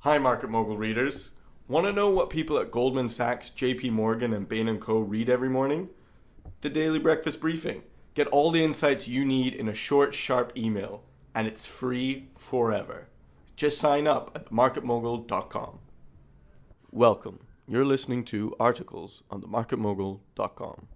Hi, Market Mogul readers. Want to know what people at Goldman Sachs, JP Morgan, and Bain & Co. read every morning? The Daily Breakfast Briefing. Get all the insights you need in a short, sharp email, and it's free forever. Just sign up at themarketmogul.com. Welcome. You're listening to articles on themarketmogul.com.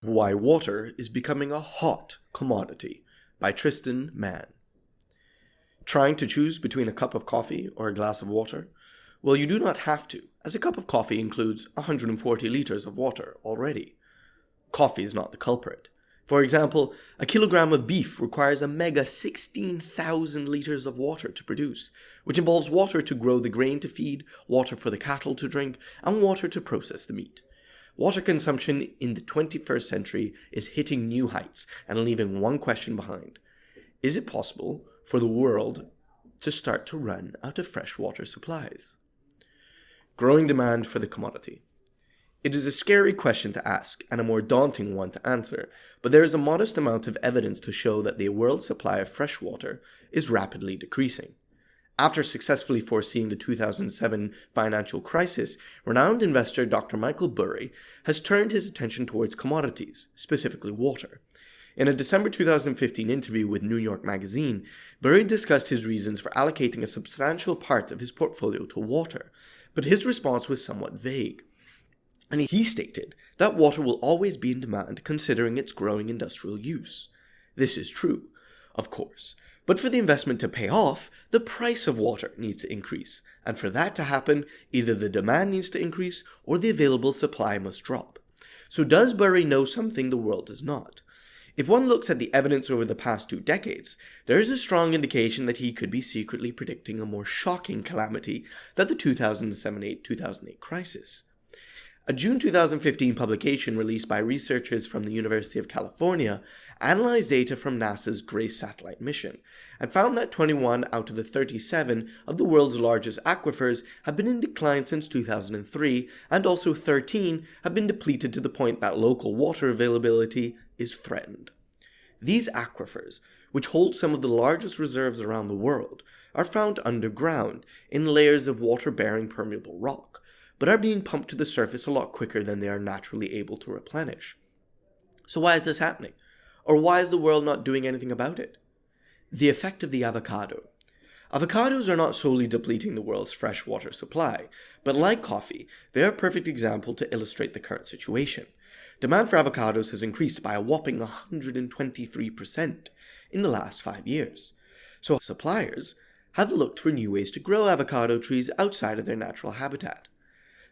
Why Water is Becoming a Hot Commodity by Tristan Mann. Trying to choose between a cup of coffee or a glass of water? Well, you do not have to, as a cup of coffee includes 140 liters of water already. Coffee is not the culprit. For example, a kilogram of beef requires a mega 16,000 liters of water to produce, which involves water to grow the grain to feed, water for the cattle to drink, and water to process the meat. Water consumption in the 21st century is hitting new heights and leaving one question behind. Is it possible for the world to start to run out of fresh water supplies? Growing demand for the commodity. It is a scary question to ask and a more daunting one to answer, but there is a modest amount of evidence to show that the world's supply of fresh water is rapidly decreasing. After successfully foreseeing the 2007 financial crisis, renowned investor Dr. Michael Burry has turned his attention towards commodities, specifically water. In a December 2015 interview with New York Magazine, Burry discussed his reasons for allocating a substantial part of his portfolio to water, but his response was somewhat vague. And he stated that water will always be in demand considering its growing industrial use. This is true, of course. But for the investment to pay off, the price of water needs to increase, and for that to happen, either the demand needs to increase or the available supply must drop. So does Burry know something the world does not? If one looks at the evidence over the past 2 decades, there is a strong indication that he could be secretly predicting a more shocking calamity than the 2007-2008 crisis. A June 2015 publication released by researchers from the University of California analyzed data from NASA's GRACE satellite mission and found that 21 out of the 37 of the world's largest aquifers have been in decline since 2003, and also 13 have been depleted to the point that local water availability is threatened. These aquifers, which hold some of the largest reserves around the world, are found underground in layers of water-bearing permeable rock, but are being pumped to the surface a lot quicker than they are naturally able to replenish. So why is this happening? Or why is the world not doing anything about it? The effect of the avocado. Avocados are not solely depleting the world's freshwater supply, but like coffee, they are a perfect example to illustrate the current situation. Demand for avocados has increased by a whopping 123% in the last 5 years. So suppliers have looked for new ways to grow avocado trees outside of their natural habitat.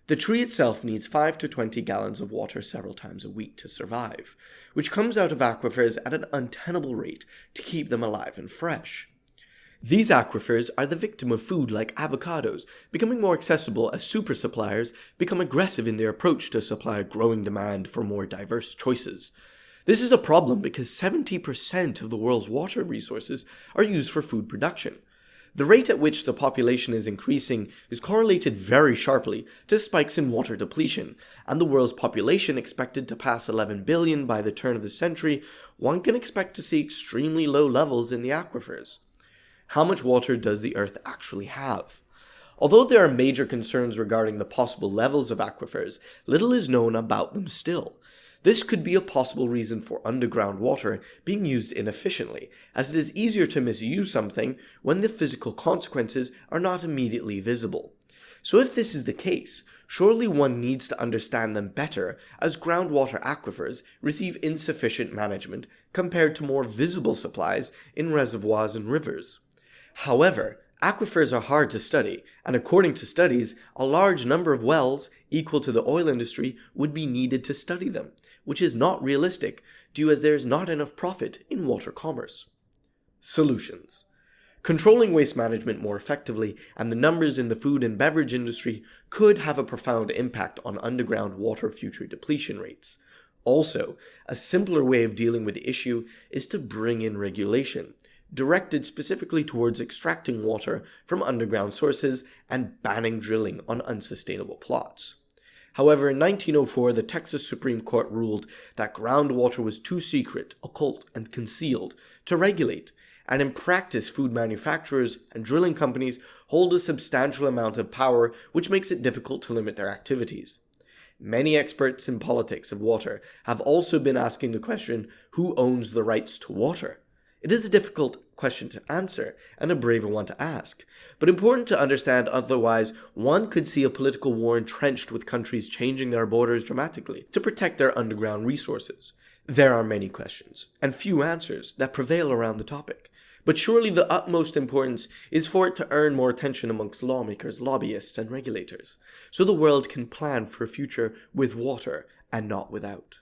The tree itself needs 5 to 20 gallons of water several times a week to survive, which comes out of aquifers at an untenable rate to keep them alive and fresh. These aquifers are the victim of food like avocados, becoming more accessible as super suppliers become aggressive in their approach to supply a growing demand for more diverse choices. This is a problem because 70% of the world's water resources are used for food production. The rate at which the population is increasing is correlated very sharply to spikes in water depletion, and the world's population expected to pass 11 billion by the turn of the century, one can expect to see extremely low levels in the aquifers. How much water does the Earth actually have? Although there are major concerns regarding the possible levels of aquifers, little is known about them still. This could be a possible reason for underground water being used inefficiently, as it is easier to misuse something when the physical consequences are not immediately visible. So if this is the case, surely one needs to understand them better, as groundwater aquifers receive insufficient management compared to more visible supplies in reservoirs and rivers. However, aquifers are hard to study, and according to studies, a large number of wells, equal to the oil industry, would be needed to study them, which is not realistic due as there is not enough profit in water commerce. Solutions. Controlling waste management more effectively and the numbers in the food and beverage industry could have a profound impact on underground water future depletion rates. Also, a simpler way of dealing with the issue is to bring in regulation, directed specifically towards extracting water from underground sources and banning drilling on unsustainable plots. However, in 1904, the Texas Supreme Court ruled that groundwater was too secret, occult, and concealed to regulate, and in practice, food manufacturers and drilling companies hold a substantial amount of power, which makes it difficult to limit their activities. Many experts in politics of water have also been asking the question, who owns the rights to water? It is a difficult question to answer and a braver one to ask, but important to understand, otherwise one could see a political war entrenched with countries changing their borders dramatically to protect their underground resources. There are many questions, and few answers, that prevail around the topic. But surely the utmost importance is for it to earn more attention amongst lawmakers, lobbyists, and regulators, so the world can plan for a future with water and not without.